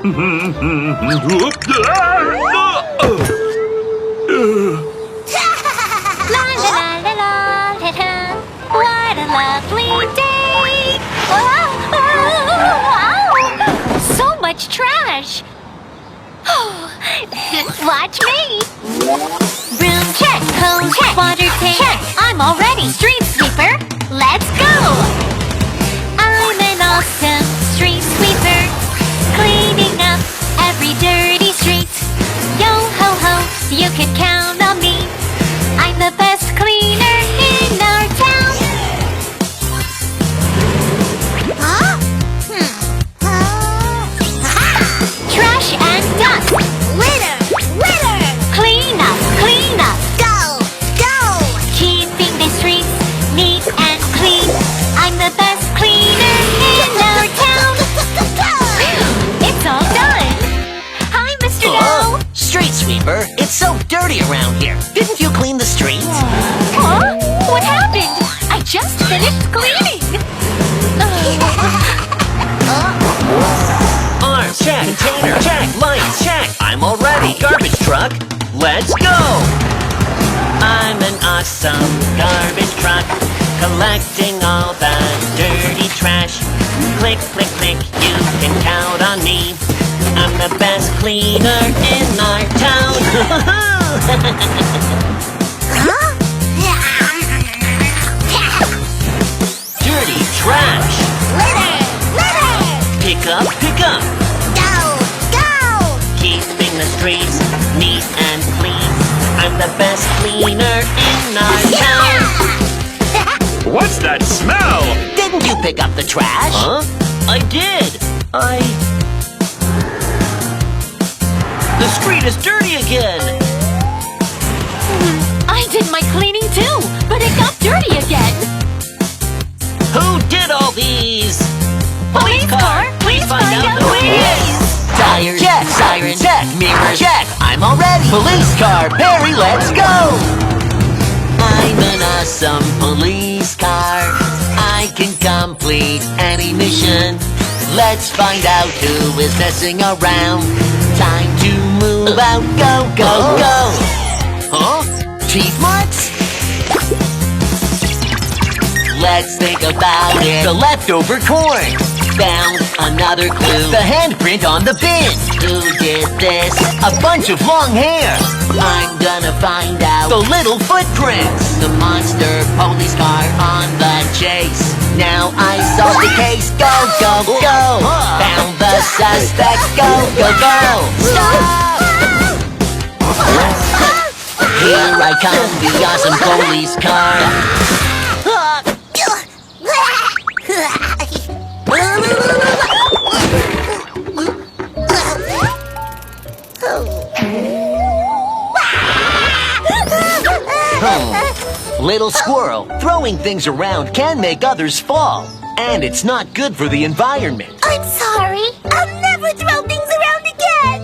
What a lovely day! Wow! So much trash! Watch me! Broom check, hose check, water tank check. I'm all ready, street sweeper. Let's go! I'm an awesome street sweeper, cleaning up every dirty street. Yo ho ho, you can count on me. I'm the best cleaner in our town. Trash and dust. Litter! Litter! Clean up, clean up. Go! Go! Keeping the streets neat and clean. I'm the best cleaner in our town. It's all done. Hi, Mr. Doe. Street sweeper, it's so dirty around here. Didn't you clean the streets? Huh? What happened? I just finished cleaning. Arms check, container check, lights check. I'm all ready. Garbage truck, let's go. I'm an awesome garbage truck, collecting all the dirty trash. Click, click, click, you can count on me. I'm the best cleaner in our town. Dirty trash. Litter! Litter! Pick up, pick up. Go! Go! Keeping the streets neat and clean. I'm the best cleaner in our town. What's that smell? Didn't you pick up the trash? Huh? I did. The street is dirty again. I did my cleaning too, but it got dirty again. Who did all these? Police car, please find out who it is. Tires check, siren check, mirror check. I'm all ready. Police car, Perry, let's go. I'm an awesome police car. I can complete any mission. Let's find out who is messing around. Time to move out, go, go, go. Huh? Cheap marks? Let's think about it. The leftover corn. Found another clue. The handprint on the bin. Who did this? A bunch of long hair. I'm gonna find out the little footprints. The monster police car on the chase. Now I solved the case. Go, go, go. Found the suspect. Go, go, go. Stop! Here I come, the awesome police car. Little squirrel, throwing things around can make others fall. And it's not good for the environment. I'm sorry. I'll never throw things around again.